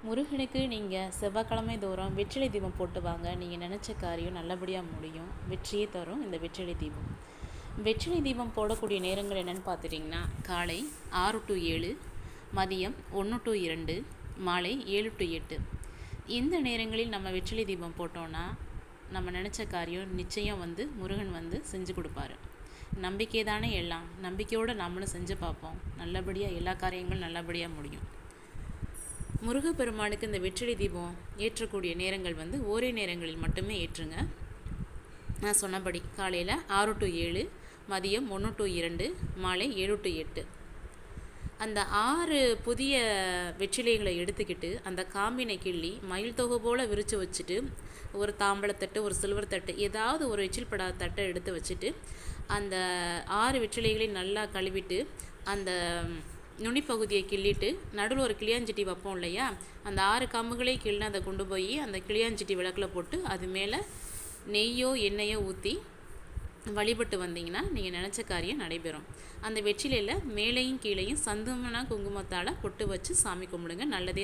முருகனுக்கு நீங்கள் செவ்வாய்க்கிழமை தோறும் வெற்றிலை தீபம் போட்டு வாங்க. நீங்கள் நினச்ச காரியம் நல்லபடியாக முடியும். வெற்றியே தரும் இந்த வெற்றிலை தீபம். வெற்றிலை தீபம் போடக்கூடிய நேரங்கள் என்னென்னு பார்த்துட்டிங்கன்னா, காலை 6 to 7, மதியம் 1 to 2, மாலை 7 to 8. இந்த நேரங்களில் நம்ம வெற்றிலை தீபம் போட்டோன்னா நம்ம நினச்ச காரியம் நிச்சயம் முருகன் செஞ்சு கொடுப்பாரு. நம்பிக்கை தானே எல்லாம். நம்பிக்கையோடு நம்மளும் செஞ்சு பார்ப்போம். நல்லபடியாக எல்லா காரியங்களும் நல்லபடியாக முடியும். முருகப்பெருமானுக்கு இந்த வெற்றிலை தீபம் ஏற்றக்கூடிய நேரங்கள் ஓரே நேரங்களில் மட்டுமே ஏற்றுங்க. நான் சொன்னபடி காலையில் 6 to 7, மதியம் 1 to 2, மாலை 7 to 8. அந்த 6 புதிய வெற்றிலைகளை எடுத்துக்கிட்டு அந்த காம்பினை கிள்ளி மயில் தொகை போல் விரித்து வச்சுட்டு ஒரு தாம்பழத்தட்டு, ஒரு சில்வர் தட்டு, ஏதாவது ஒரு எச்சில் படாத தட்டை எடுத்து வச்சுட்டு அந்த 6 வெற்றிலைகளையும் நல்லா கழுவிட்டு அந்த நுனிப்பகுதியை கிள்ளிட்டு நடுவில் ஒரு கிளியாஞ்சட்டி வைப்போம் இல்லையா, அந்த 6 காம்புகளையும் கிள்ளி அதை கொண்டு போய் அந்த கிளியாஞ்சட்டி விளக்கில் போட்டு அது மேலே நெய்யோ எண்ணெயோ ஊற்றி வழிபட்டு வந்தீங்கன்னா நீங்கள் நினச்ச காரியம் நடைபெறும். அந்த வெற்றிலையில் மேலேயும் கீழேயும் சந்தன குங்குமத்தால் பொட்டு வச்சு சாமி கும்பிடுங்க. நல்லதே